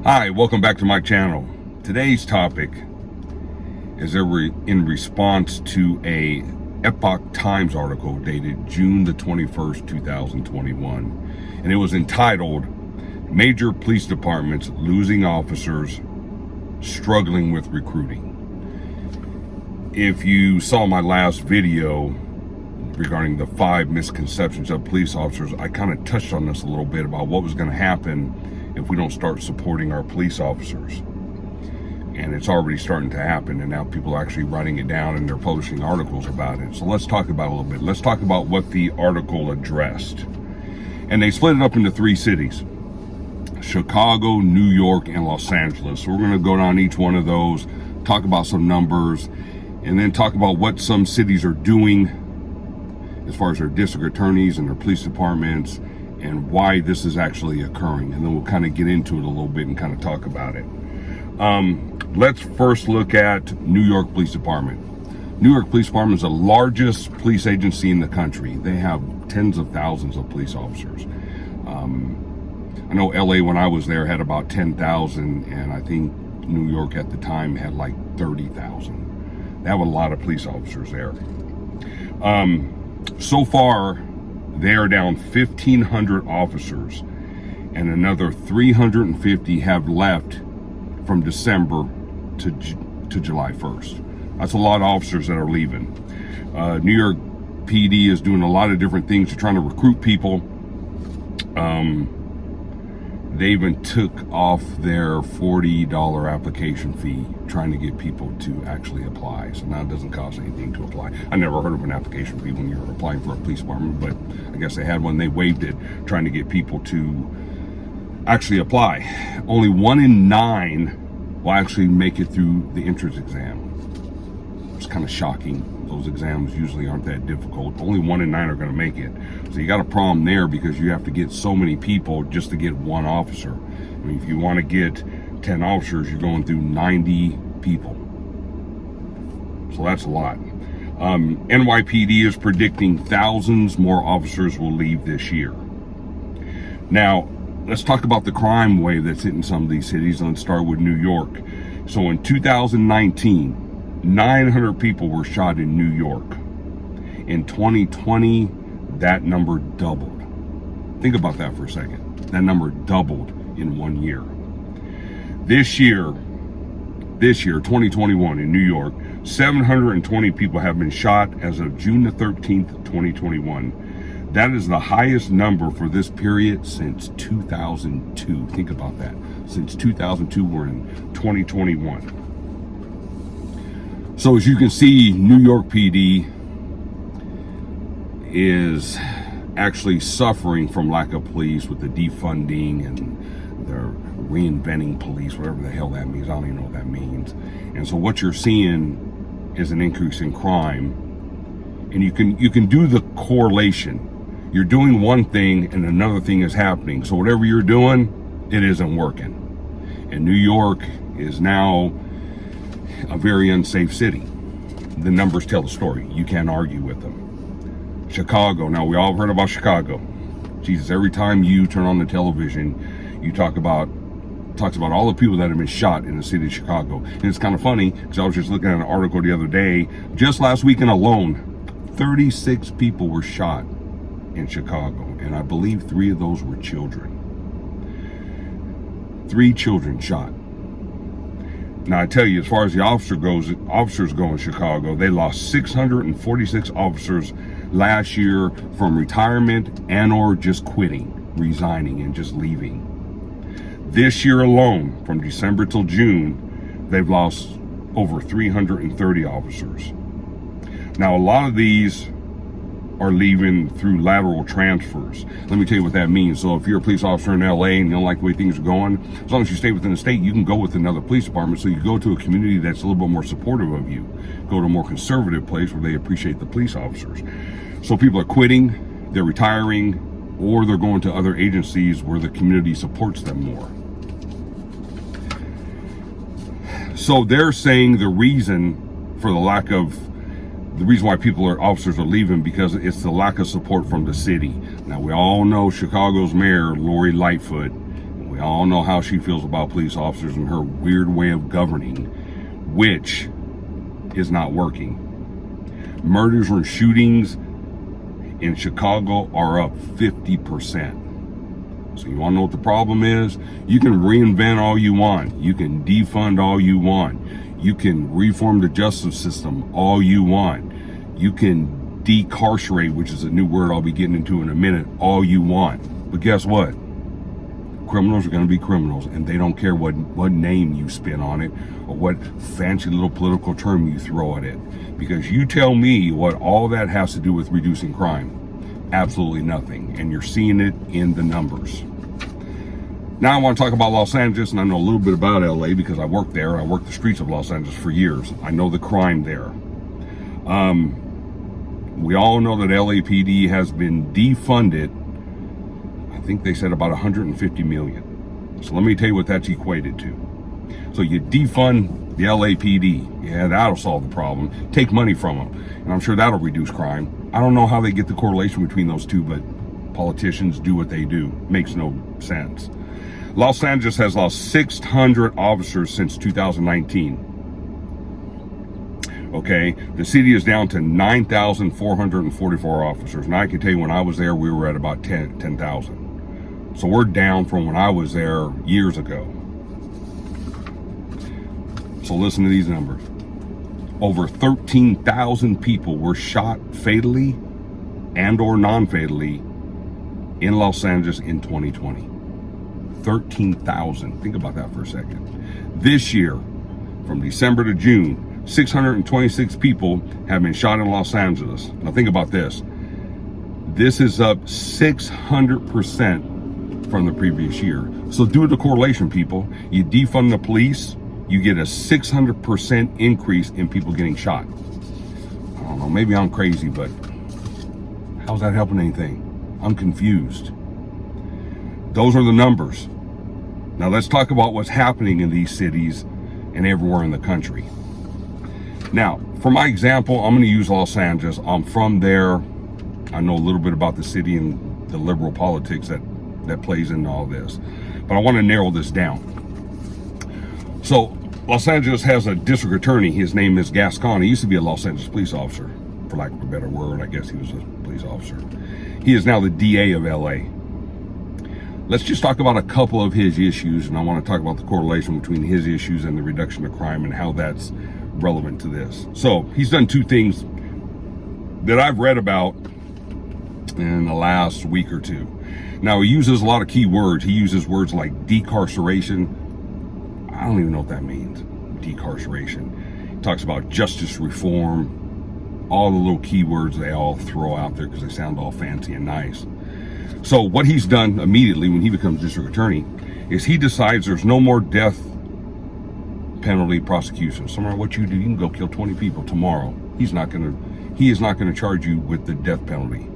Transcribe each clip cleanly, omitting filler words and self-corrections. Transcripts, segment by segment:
Hi, welcome back to my channel. Today's topic is in response to a Epoch Times article dated June the 21st, 2021. And it was entitled, Major Police Departments Losing Officers, Struggling with Recruiting. If you saw my last video regarding the 5 misconceptions of police officers, I kind of touched on this a little bit about what was going to happen if we don't start supporting our police officers. And it's already starting to happen, and now people are actually writing it down and they're publishing articles about it. So let's talk about it a little bit. Let's talk about what the article addressed. And they split it up into 3 cities: Chicago, New York, and Los Angeles. So we're going to go down each one of those, talk about some numbers, and then talk about what some cities are doing as far as their district attorneys and their police departments, and why this is actually occurring. And then we'll kind of get into it a little bit and kind of talk about it. Let's first look at New York Police Department. New York Police Department is the largest police agency in the country. They have tens of thousands of police officers. I know LA, when I was there, had about 10,000, and I think New York at the time had like 30,000. They have a lot of police officers there. So far, they are down 1,500 officers, and another 350 have left from December to July 1st. That's a lot of officers that are leaving. New York PD is doing a lot of different things. They're trying to recruit people. They even took off their $40 application fee, trying to get people to actually apply. So now it doesn't cost anything to apply. I never heard of an application fee when you're applying for a police department, but I guess they had one. They waived it, trying to get people to actually apply. Only 1 in 9 will actually make it through the entrance exam. It's kind of shocking. Those exams usually aren't that difficult. Only 1 in 9 are going to make it. So you got a problem there, because you have to get so many people just to get 1 officer. I mean, if you want to get 10 officers, you're going through 90 people. So that's a lot. NYPD is predicting thousands more officers will leave this year. Now, let's talk about the crime wave that's hitting some of these cities. Let's start with New York. So in 2019, 900 people were shot in New York. In 2020, that number doubled. Think about that for a second. That number doubled in 1 year. This year, 2021, in New York, 720 people have been shot as of June the 13th, 2021. That is the highest number for this period since 2002. Think about that. Since 2002, we're in 2021. So as you can see, New York PD is actually suffering from lack of police with the defunding and the reinventing police, whatever the hell that means. I don't even know what that means. And so what you're seeing is an increase in crime. And you can do the correlation. You're doing one thing and another thing is happening. So whatever you're doing, it isn't working. And New York is now a very unsafe city. The numbers tell the story. You can't argue with them. Chicago. Now, we all heard about Chicago. Jesus, every time you turn on the television, you talks about all the people that have been shot in the city of Chicago. And it's kind of funny, because I was just looking at an article the other day. Just last weekend alone, 36 people were shot in Chicago, and I believe 3 of those were children. 3 children shot. Now, I tell you, as far as the officers go in Chicago, they lost 646 officers last year from retirement and or just quitting, resigning, and just leaving. This year alone, from December till June, they've lost over 330 officers. Now, a lot of these are leaving through lateral transfers. Let me tell you what that means. So if you're a police officer in LA and you don't like the way things are going, as long as you stay within the state, you can go with another police department. So you go to a community that's a little bit more supportive of you. Go to a more conservative place where they appreciate the police officers. So people are quitting, they're retiring, or they're going to other agencies where the community supports them more. So they're saying the reason for the reason why officers are leaving, because it's the lack of support from the city. Now, we all know Chicago's mayor, Lori Lightfoot. We all know how she feels about police officers and her weird way of governing, which is not working. Murders and shootings in Chicago are up 50%. So you want to know what the problem is? You can reinvent all you want. You can defund all you want. You can reform the justice system all you want. You can decarcerate, which is a new word I'll be getting into in a minute, all you want. But guess what? Criminals are going to be criminals, and they don't care what name you spin on it or what fancy little political term you throw at it. Because you tell me what all that has to do with reducing crime. Absolutely nothing. And you're seeing it in the numbers. Now I want to talk about Los Angeles, and I know a little bit about LA because I worked there. I worked the streets of Los Angeles for years. I know the crime there. We all know that LAPD has been defunded. I think they said about 150 million. So let me tell you what that's equated to. So you defund the LAPD. Yeah, that'll solve the problem. Take money from them. And I'm sure that'll reduce crime. I don't know how they get the correlation between those two, but politicians do what they do. Makes no sense. Los Angeles has lost 600 officers since 2019. Okay, the city is down to 9,444 officers. And I can tell you when I was there, we were at about 10,000. So we're down from when I was there years ago. So listen to these numbers. Over 13,000 people were shot fatally and or non-fatally in Los Angeles in 2020. 13,000. Think about that for a second. This year, from December to June, 626 people have been shot in Los Angeles. Now think about this. This is up 600% from the previous year. So do the correlation, people. You defund the police, you get a 600% increase in people getting shot. I don't know, maybe I'm crazy, but how's that helping anything? I'm confused. Those are the numbers. Now let's talk about what's happening in these cities and everywhere in the country. Now, for my example, I'm going to use Los Angeles. I'm from there. I know a little bit about the city and the liberal politics that plays into all this. But I want to narrow this down. So, Los Angeles has a district attorney. His name is Gascon. He used to be a Los Angeles police officer. For lack of a better word, I guess he was a police officer. He is now the DA of LA. Let's just talk about a couple of his issues, and I want to talk about the correlation between his issues and the reduction of crime and how that's relevant to this. So he's done two things that I've read about in the last week or two. Now he uses a lot of key words. He uses words like decarceration. I don't even know what that means. Decarceration. He talks about justice reform. All the little key words they all throw out there because they sound all fancy and nice. So what he's done immediately when he becomes district attorney is he decides there's no more death penalty prosecution. So no matter what you do, you can go kill 20 people tomorrow. He is not going to charge you with the death penalty.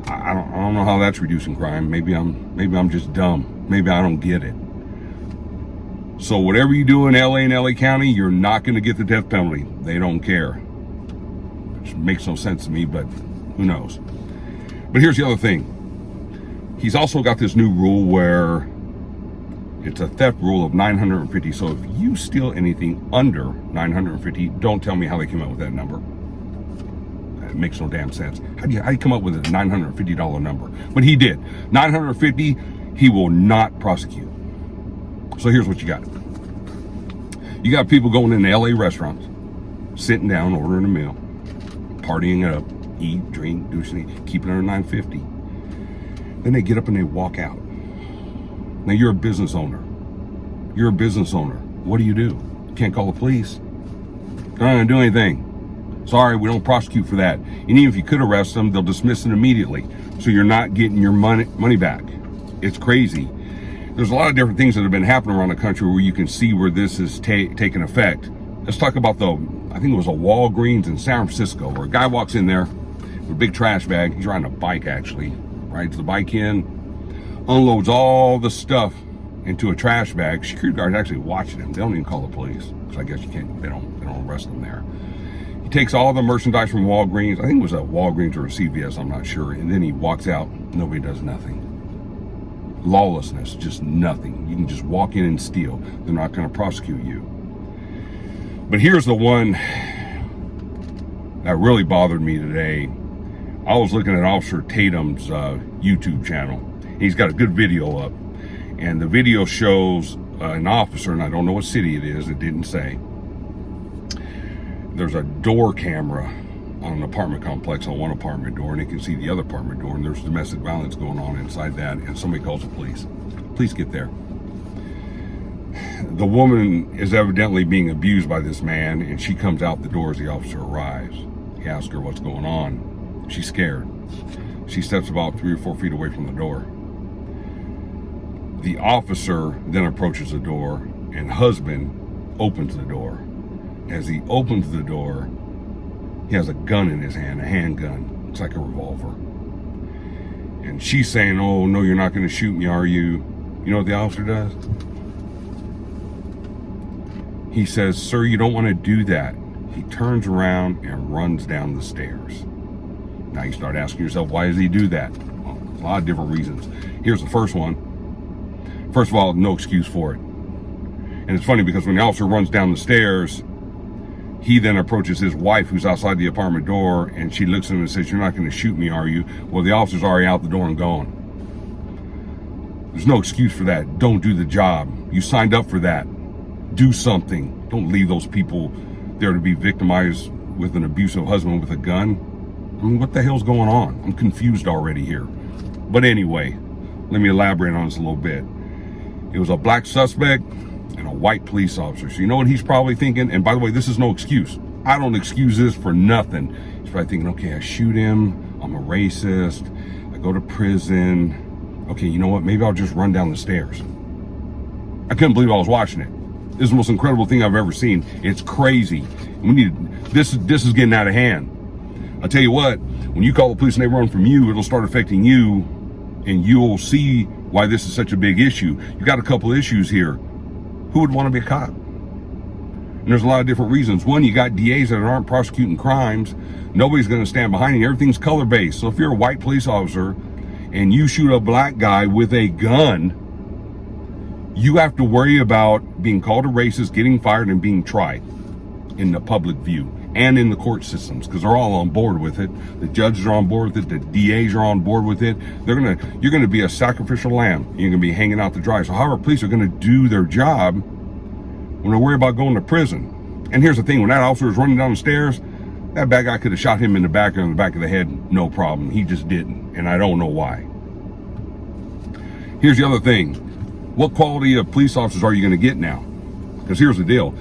I don't know how that's reducing crime. Maybe I'm just dumb. Maybe I don't get it. So whatever you do in LA and LA County, you're not going to get the death penalty. They don't care. Which makes no sense to me, but who knows? But here's the other thing. He's also got this new rule where it's a theft rule of 950. So if you steal anything under 950, don't tell me how they came up with that number. It makes no damn sense. How do you come up with a $950 number? But he did. 950, he will not prosecute. So here's what you got. You got people going into LA restaurants, sitting down, ordering a meal, partying it up, eat, drink, do something, keep it under 950. Then they get up and they walk out. Now you're a business owner. You're a business owner. What do? You can't call the police. They're not gonna do anything. Sorry, we don't prosecute for that. And even if you could arrest them, they'll dismiss it immediately. So you're not getting your money back. It's crazy. There's a lot of different things that have been happening around the country where you can see where this is taking effect. Let's talk about I think it was a Walgreens in San Francisco where a guy walks in there with a big trash bag. He's riding a bike actually. Rides the bike in, unloads all the stuff into a trash bag. Security guards actually watching him. They don't even call the police because I guess they don't arrest them there. He takes all the merchandise from Walgreens. I think it was a Walgreens or a CVS, I'm not sure. And then he walks out. Nobody does nothing. lawlessness, just nothing. You can just walk in and steal. They're not going to prosecute you. But here's the one that really bothered me today. I was looking at Officer Tatum's YouTube channel. He's got a good video up, and the video shows an officer, and I don't know what city it is, it didn't say. There's a door camera on an apartment complex, on one apartment door, and you can see the other apartment door, and there's domestic violence going on inside that, and somebody calls the police. Police get there. The woman is evidently being abused by this man, and she comes out the door as the officer arrives. He asks her what's going on. She's scared. She steps about 3 or 4 feet away from the door. The officer then approaches the door, and husband opens the door. As he opens the door, he has a gun in his hand, a handgun. It's like a revolver. And she's saying, "Oh, no, you're not going to shoot me, are you?" You know what the officer does? He says, "Sir, you don't want to do that." He turns around and runs down the stairs. Now you start asking yourself, why does he do that? Well, a lot of different reasons. Here's the first one. First of all, no excuse for it. And it's funny because when the officer runs down the stairs, he then approaches his wife who's outside the apartment door, and she looks at him and says, "You're not going to shoot me, are you?" Well, the officer's already out the door and gone. There's no excuse for that. Don't do the job. You signed up for that. Do something. Don't leave those people there to be victimized with an abusive husband with a gun. I mean, what the hell's going on? I'm confused already here. But anyway, let me elaborate on this a little bit. It was a black suspect and a white police officer. So you know what he's probably thinking? And by the way, this is no excuse. I don't excuse this for nothing. He's probably thinking, okay, I shoot him. I'm a racist. I go to prison. Okay, you know what? Maybe I'll just run down the stairs. I couldn't believe I was watching it. This is the most incredible thing I've ever seen. It's crazy. This is getting out of hand. I'll tell you what, when you call the police and they run from you, it'll start affecting you, and you'll see why this is such a big issue. You got a couple issues here. Who would want to be a cop? And there's a lot of different reasons. One, you got DAs that aren't prosecuting crimes. Nobody's going to stand behind you. Everything's color-based. So if you're a white police officer and you shoot a black guy with a gun, you have to worry about being called a racist, getting fired, and being tried in the public view and in the court systems, because they're all on board with it. The judges are on board with it. The DAs are on board with it. You're going to be a sacrificial lamb. You're going to be hanging out to dry. So however police are going to do their job when they worry about going to prison. And here's the thing, when that officer was running down the stairs, that bad guy could have shot him in the back or in the back of the head, no problem. He just didn't, and I don't know why. Here's the other thing. What quality of police officers are you going to get now? Because here's the deal.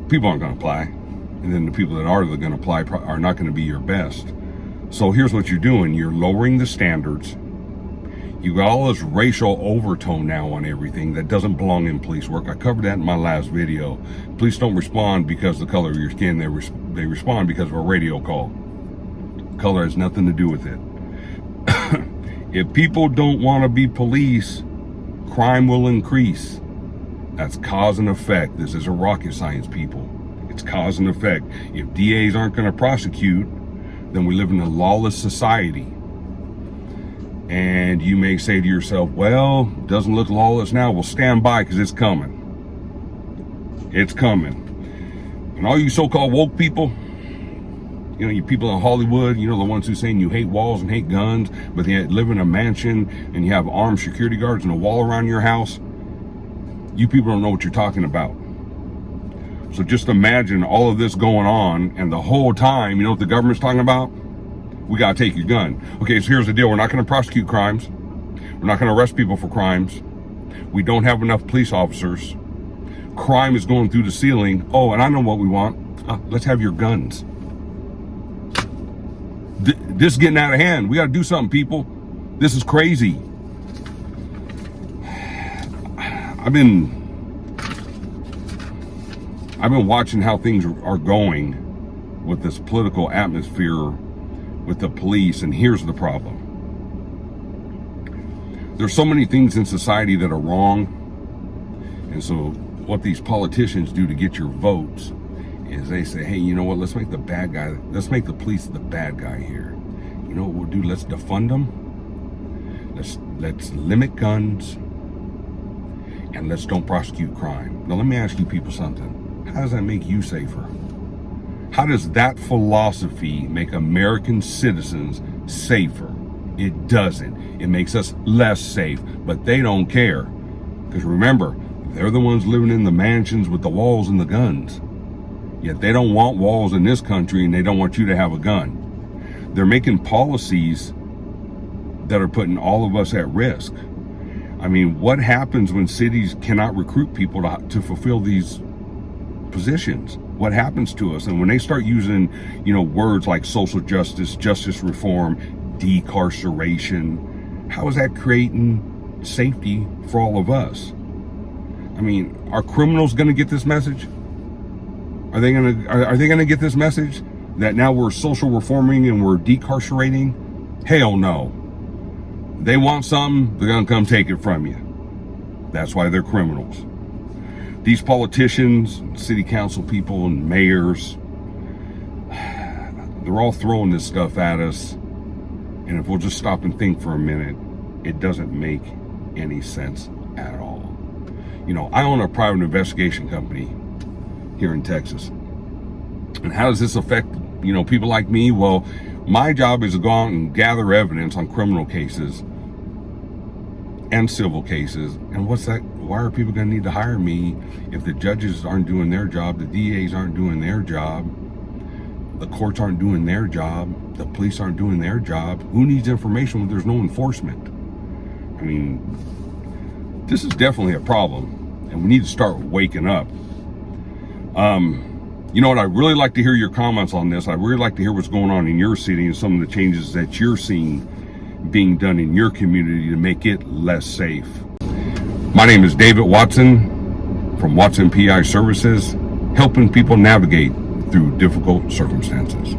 People aren't going to apply. And then the people that are going to apply are not going to be your best. So here's what you're doing. You're lowering the standards. You got all this racial overtone now on everything that doesn't belong in police work. I covered that in my last video. Police don't respond because of the color of your skin. They respond because of a radio call. Color has nothing to do with it. If people don't want to be police, crime will increase. That's cause and effect. This isn't rocket science, people. It's cause and effect. If DAs aren't going to prosecute, then we live in a lawless society. And you may say to yourself, well, doesn't look lawless now. Well, stand by, because it's coming. It's coming. And all you so-called woke people, you know, you people in Hollywood, you know, the ones who saying you hate walls and hate guns, but you live in a mansion and you have armed security guards and a wall around your house. You people don't know what you're talking about. So just imagine all of this going on, and the whole time, you know what the government's talking about? We got to take your gun. Okay, so here's the deal. We're not going to prosecute crimes. We're not going to arrest people for crimes. We don't have enough police officers. Crime is going through the ceiling. Oh, and I know what we want. Let's have your guns. This is getting out of hand. We got to do something, people. This is crazy. I've been watching how things are going with this political atmosphere with the police, and here's the problem. There's so many things in society that are wrong, and so what these politicians do to get your votes is they say, hey, you know what, let's make the police the bad guy here. You know what we'll do? Let's defund them. Let's limit guns, and let's don't prosecute crime. Now let me ask you people something. How does that make you safer? How does that philosophy make American citizens safer? It doesn't. It makes us less safe, but they don't care. Because remember, they're the ones living in the mansions with the walls and the guns. Yet they don't want walls in this country, and they don't want you to have a gun. They're making policies that are putting all of us at risk. I mean, what happens when cities cannot recruit people to fulfill these positions? What happens to us? And when they start using, words like social justice, justice reform, decarceration, how is that creating safety for all of us? I mean, are criminals going to get this message? Are they going to get this message that now we're social reforming and we're decarcerating? Hell no. They want something, they're going to come take it from you. That's why they're criminals. These politicians, city council people, and mayors, they're all throwing this stuff at us. And if we'll just stop and think for a minute, it doesn't make any sense at all. I own a private investigation company here in Texas. And how does this affect, people like me? Well, my job is to go out and gather evidence on criminal cases and civil cases. And what's that? Why are people going to need to hire me if the judges aren't doing their job, the DAs aren't doing their job, the courts aren't doing their job, the police aren't doing their job? Who needs information when there's no enforcement? I mean, this is definitely a problem, and we need to start waking up. I'd really like to hear your comments on this. I'd really like to hear what's going on in your city and some of the changes that you're seeing being done in your community to make it less safe. My name is David Watson from Watson PI Services, helping people navigate through difficult circumstances.